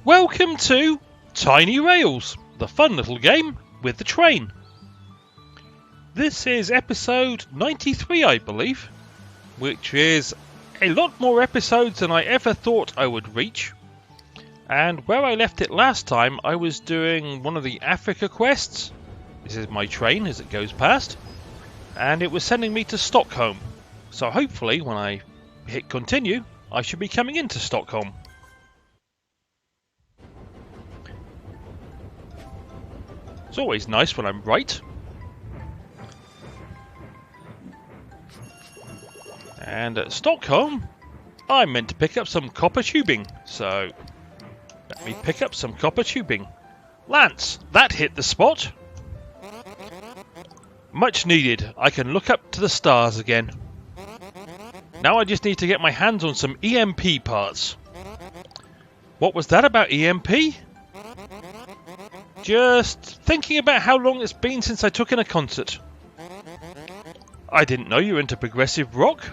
Welcome to Tiny Rails, the fun little game with the train. This is episode 93, I believe, which is a lot more episodes than I ever thought I would reach. And where I left it last time, I was doing one of the Africa quests. This is my train as it goes past. And it was sending me to Stockholm. So hopefully when I hit continue, I should be coming into Stockholm. It's always nice when I'm right. And at Stockholm, I'm meant to pick up some copper tubing. So, let me pick up some copper tubing. Lance, that hit the spot. Much needed. I can look up to the stars again. Now I just need to get my hands on some EMP parts. What was that about EMP? Just thinking about how long it's been since I took in a concert. I didn't know you were into progressive rock.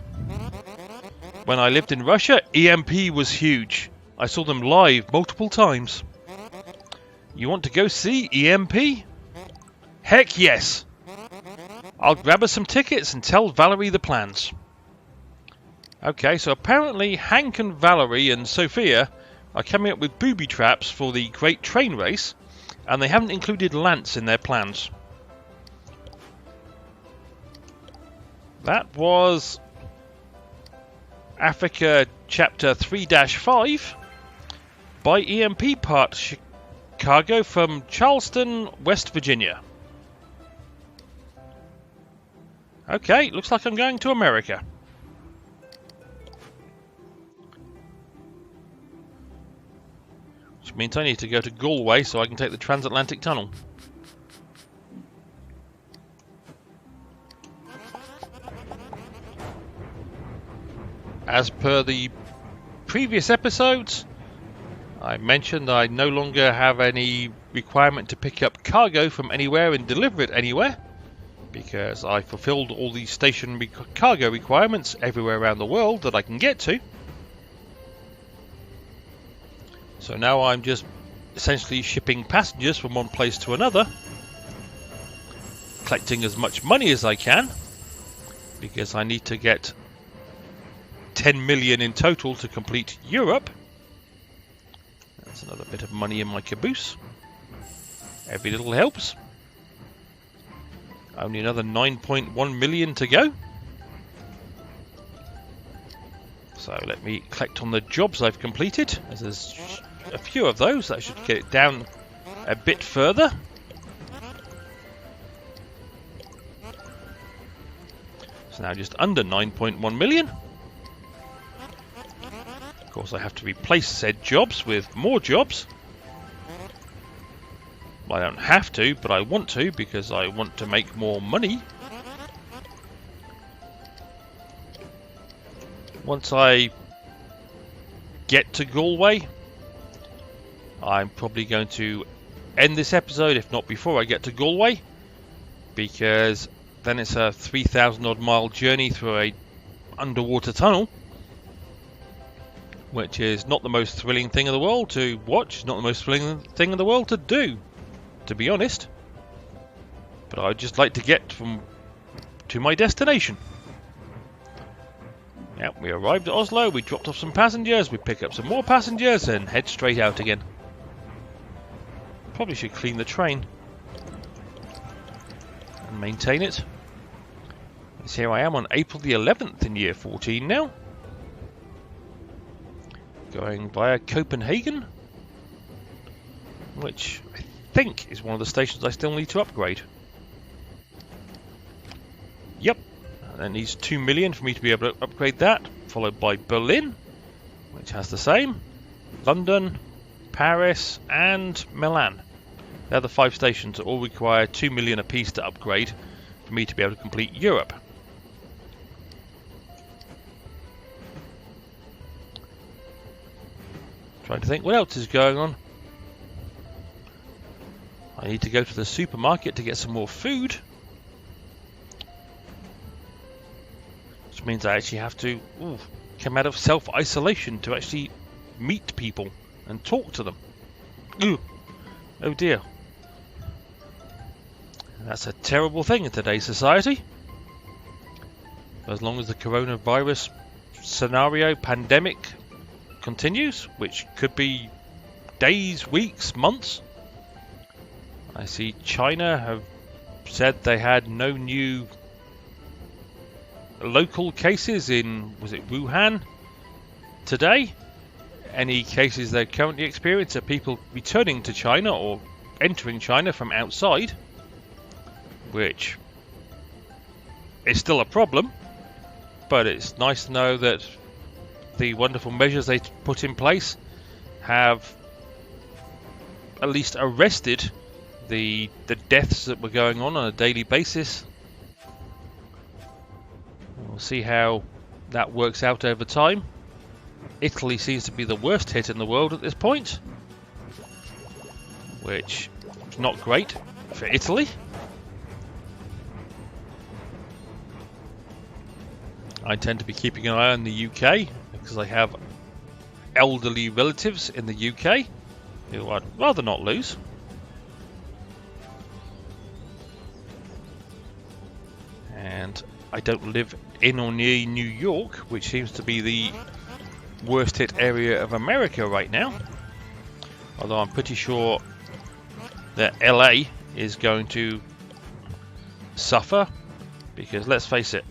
When I lived in Russia, EMP was huge. I saw them live multiple times. You want to go see EMP? Heck yes! I'll grab us some tickets and tell Valerie the plans. Okay, so apparently Hank and Valerie and Sophia are coming up with booby traps for the Great Train Race. And they haven't included Lance in their plans. That was Africa Chapter 3-5 by EMP Part Chicago from Charleston, West Virginia. Okay, looks like I'm going to America. Which means I need to go to Galway so I can take the transatlantic tunnel. As per the previous episodes, I mentioned I no longer have any requirement to pick up cargo from anywhere and deliver it anywhere, because I fulfilled all the station cargo requirements everywhere around the world that I can get to. So now I'm just essentially shipping passengers from one place to another, collecting as much money as I can, because I need to get 10 million in total to complete Europe. That's another bit of money in my caboose. Every little helps. Only another 9.1 million to go. So let me collect on the jobs I've completed, as there's a few of those. That should get it down a bit further. So now just under 9.1 million. Of course I have to replace said jobs with more jobs. Well, I don't have to, but I want to, because I want to make more money. Once I get to Galway, I'm probably going to end this episode, if not before I get to Galway, because then it's a 3,000 odd mile journey through a underwater tunnel, which is not the most thrilling thing in the world to watch, not the most thrilling thing in the world to do, to be honest. But I'd just like to get to my destination. Yeah, we arrived at Oslo, we dropped off some passengers, we pick up some more passengers and head straight out again. Probably should clean the train and maintain it. As here I am on April the 11th in year 14 now. Going via Copenhagen, which I think is one of the stations I still need to upgrade. Yep. That needs 2 million for me to be able to upgrade that, followed by Berlin, which has the same, London, Paris and Milan. They're the 5 stations that all require 2 million apiece to upgrade for me to be able to complete Europe. Trying to think what else is going on. I need to go to the supermarket to get some more food. Which means I actually have to come out of self-isolation to actually meet people and talk to them. Ooh. Oh dear. That's a terrible thing in today's society. As long as the coronavirus scenario pandemic continues, which could be days, weeks, months. I see China have said they had no new local cases in, was it Wuhan today? Any cases they currently experience are people returning to China or entering China from outside, which is still a problem, but it's nice to know that the wonderful measures they put in place have at least arrested the deaths that were going on a daily basis. We'll see how that works out over time. Italy seems to be the worst hit in the world at this point, which is not great for Italy. I tend to be keeping an eye on the UK because I have elderly relatives in the UK who I'd rather not lose. And I don't live in or near New York, which seems to be the worst hit area of America right now. Although I'm pretty sure that LA is going to suffer, because let's face it,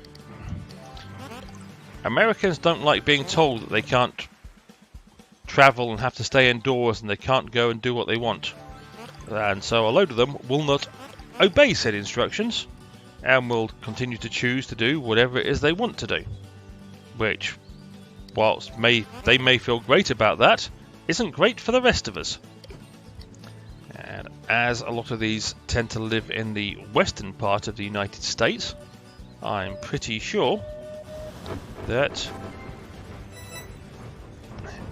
Americans don't like being told that they can't travel and have to stay indoors and they can't go and do what they want. And so a load of them will not obey said instructions and will continue to choose to do whatever it is they want to do. Which, whilst they may feel great about that, isn't great for the rest of us. And as a lot of these tend to live in the western part of the United States, I'm pretty sure that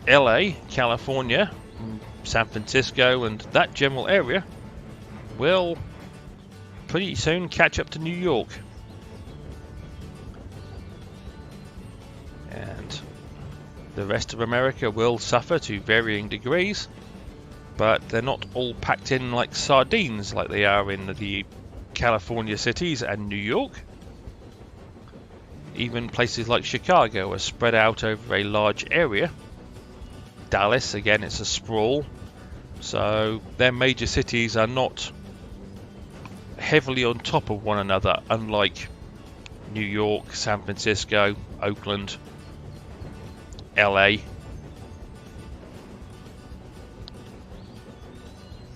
LA, California, San Francisco and that general area will pretty soon catch up to New York. And the rest of America will suffer to varying degrees, but they're not all packed in like sardines like they are in the California cities and New York. Even places like Chicago are spread out over a large area. Dallas, again, it's a sprawl. So their major cities are not heavily on top of one another, unlike New York, San Francisco, Oakland, LA.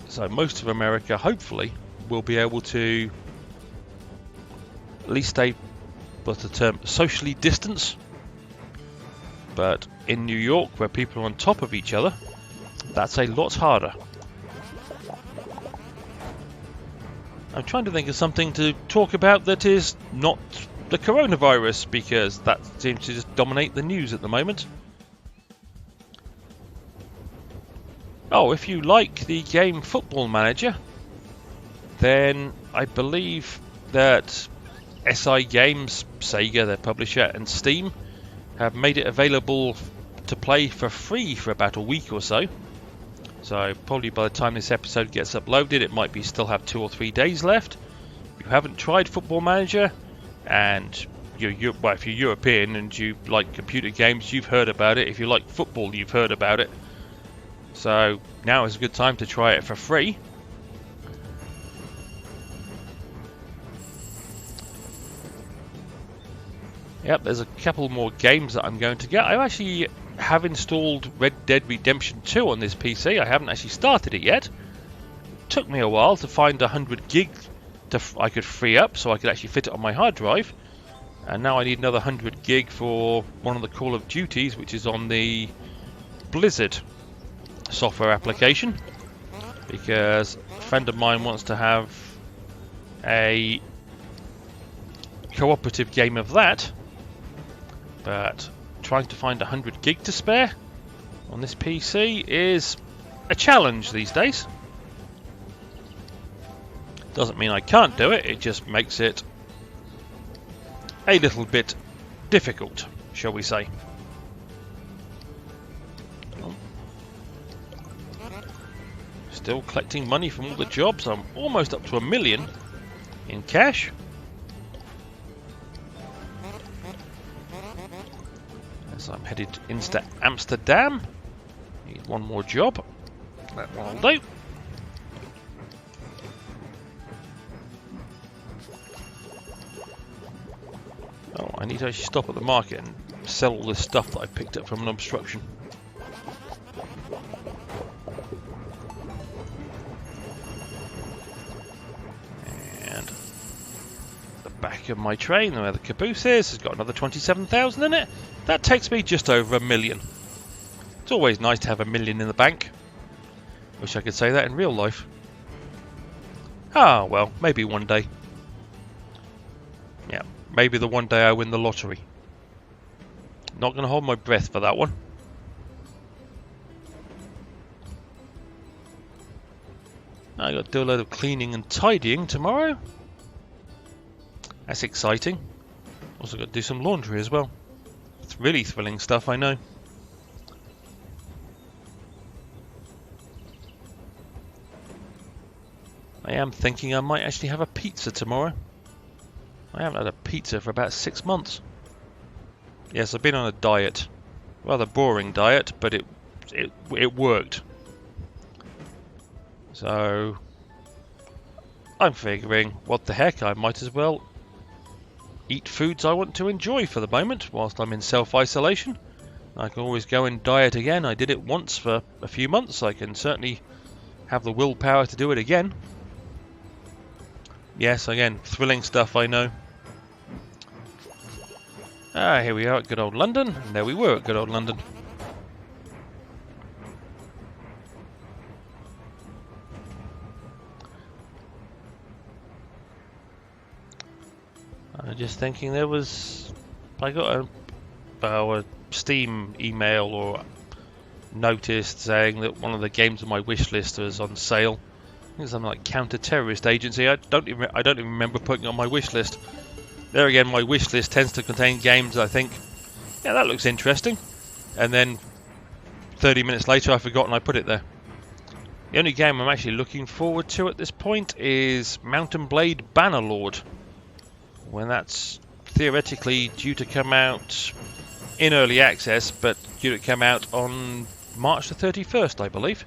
So most of America, hopefully, will be able to at least stay, what's the term, socially distance. But in New York, where people are on top of each other, that's a lot harder. I'm trying to think of something to talk about that is not the coronavirus, because that seems to just dominate the news at the moment. Oh, if you like the game Football Manager, then I believe that SI Games, Sega, their publisher, and Steam have made it available to play for free for about a week or so. So probably by the time this episode gets uploaded, it might be still have 2 or 3 days left. If you haven't tried Football Manager, and well, if you're European and you like computer games, you've heard about it. If you like football, you've heard about it. So now is a good time to try it for free. Yep, there's a couple more games that I'm going to get. I actually have installed Red Dead Redemption 2 on this PC. I haven't actually started it yet. It took me a while to find 100 gig I could free up so I could actually fit it on my hard drive. And now I need another 100 gig for one of the Call of Duties, which is on the Blizzard software application, because a friend of mine wants to have a cooperative game of that. But trying to find 100 gig to spare on this PC is a challenge these days. Doesn't mean I can't do it, it just makes it a little bit difficult, shall we say. Still collecting money from all the jobs. I'm almost up to $1 million in cash. As I'm headed into Amsterdam. Need one more job. That one will do. Oh, I need to actually stop at the market and sell all this stuff that I picked up from an obstruction. And the back of my train, where the caboose is, has got another 27,000 in it. That takes me just over $1 million. It's always nice to have $1 million in the bank. Wish I could say that in real life. Ah, well, maybe one day. Yeah, maybe the one day I win the lottery. Not going to hold my breath for that one. I got to do a load of cleaning and tidying tomorrow. That's exciting. Also got to do some laundry as well. It's really thrilling stuff, I know. I am thinking I might actually have a pizza tomorrow. I haven't had a pizza for about 6 months. Yes, I've been on a diet. Rather boring diet, but it worked. So I'm figuring, what the heck, I might as well eat foods I want to enjoy for the moment whilst I'm in self-isolation. I can always go and diet again. I did it once for a few months. I can certainly have the willpower to do it again. Yes, again, thrilling stuff, I know. Ah, here we are at good old London. And there we were at good old London. I'm just thinking I got a Steam email or notice saying that one of the games on my wish list was on sale. I think something like Counter-Terrorist Agency. I don't even remember putting it on my wish list. There again, my wish list tends to contain games I think, yeah, that looks interesting. And then 30 minutes later I forgot and I put it there. The only game I'm actually looking forward to at this point is Mountain Blade Bannerlord. When that's theoretically due to come out in early access, but due to come out on March the 31st, I believe.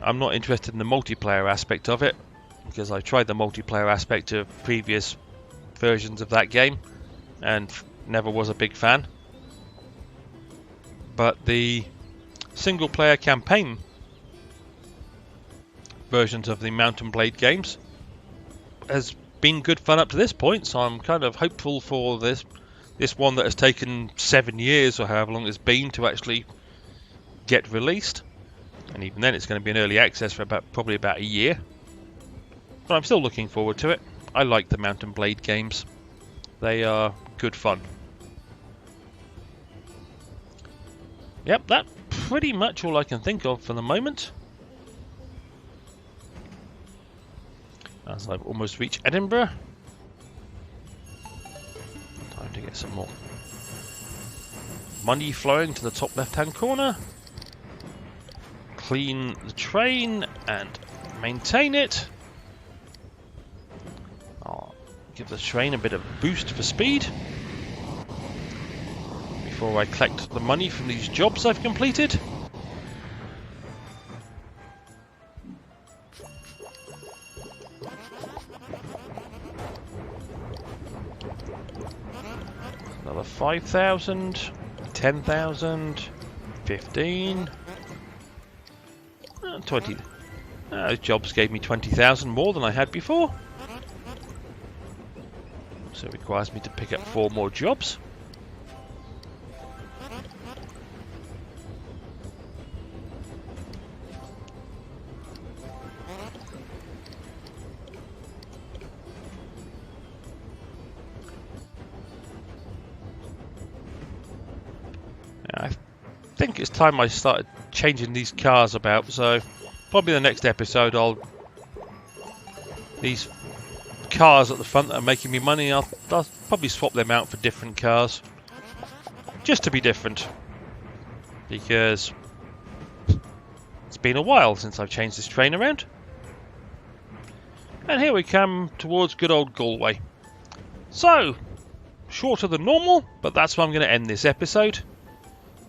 I'm not interested in the multiplayer aspect of it, because I tried the multiplayer aspect of previous versions of that game and never was a big fan. But the single player campaign versions of the Mountain Blade games has been good fun up to this point, so I'm kind of hopeful for this one that has taken 7 years or however long it's been to actually get released. And even then it's going to be in early access for probably about a year. But I'm still looking forward to it. I like the Mountain Blade games. They are good fun. Yep, that's pretty much all I can think of for the moment. As I've almost reached Edinburgh. Time to get some more money flowing to the top left-hand corner. Clean the train and maintain it. I'll give the train a bit of a boost for speed before I collect the money from these jobs I've completed. Another 5,000, 10,000, 15. 20. Those jobs gave me 20,000 more than I had before. So it requires me to pick up 4 more jobs. I think it's time I started changing these cars about, so probably the next episode these cars at the front that are making me money, I'll probably swap them out for different cars just to be different, because It's been a while since I've changed this train around. And here we come towards good old Galway. So, shorter than normal, but that's where I'm going to end this episode.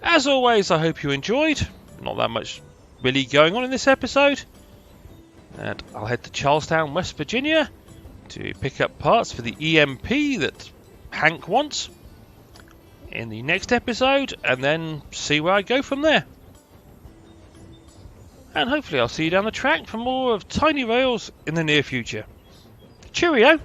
As always, I hope you enjoyed. Not that much really going on in this episode. And I'll head to Charlestown, West Virginia to pick up parts for the EMP that Hank wants in the next episode, and then see where I go from there. And hopefully I'll see you down the track for more of Tiny Rails in the near future. Cheerio!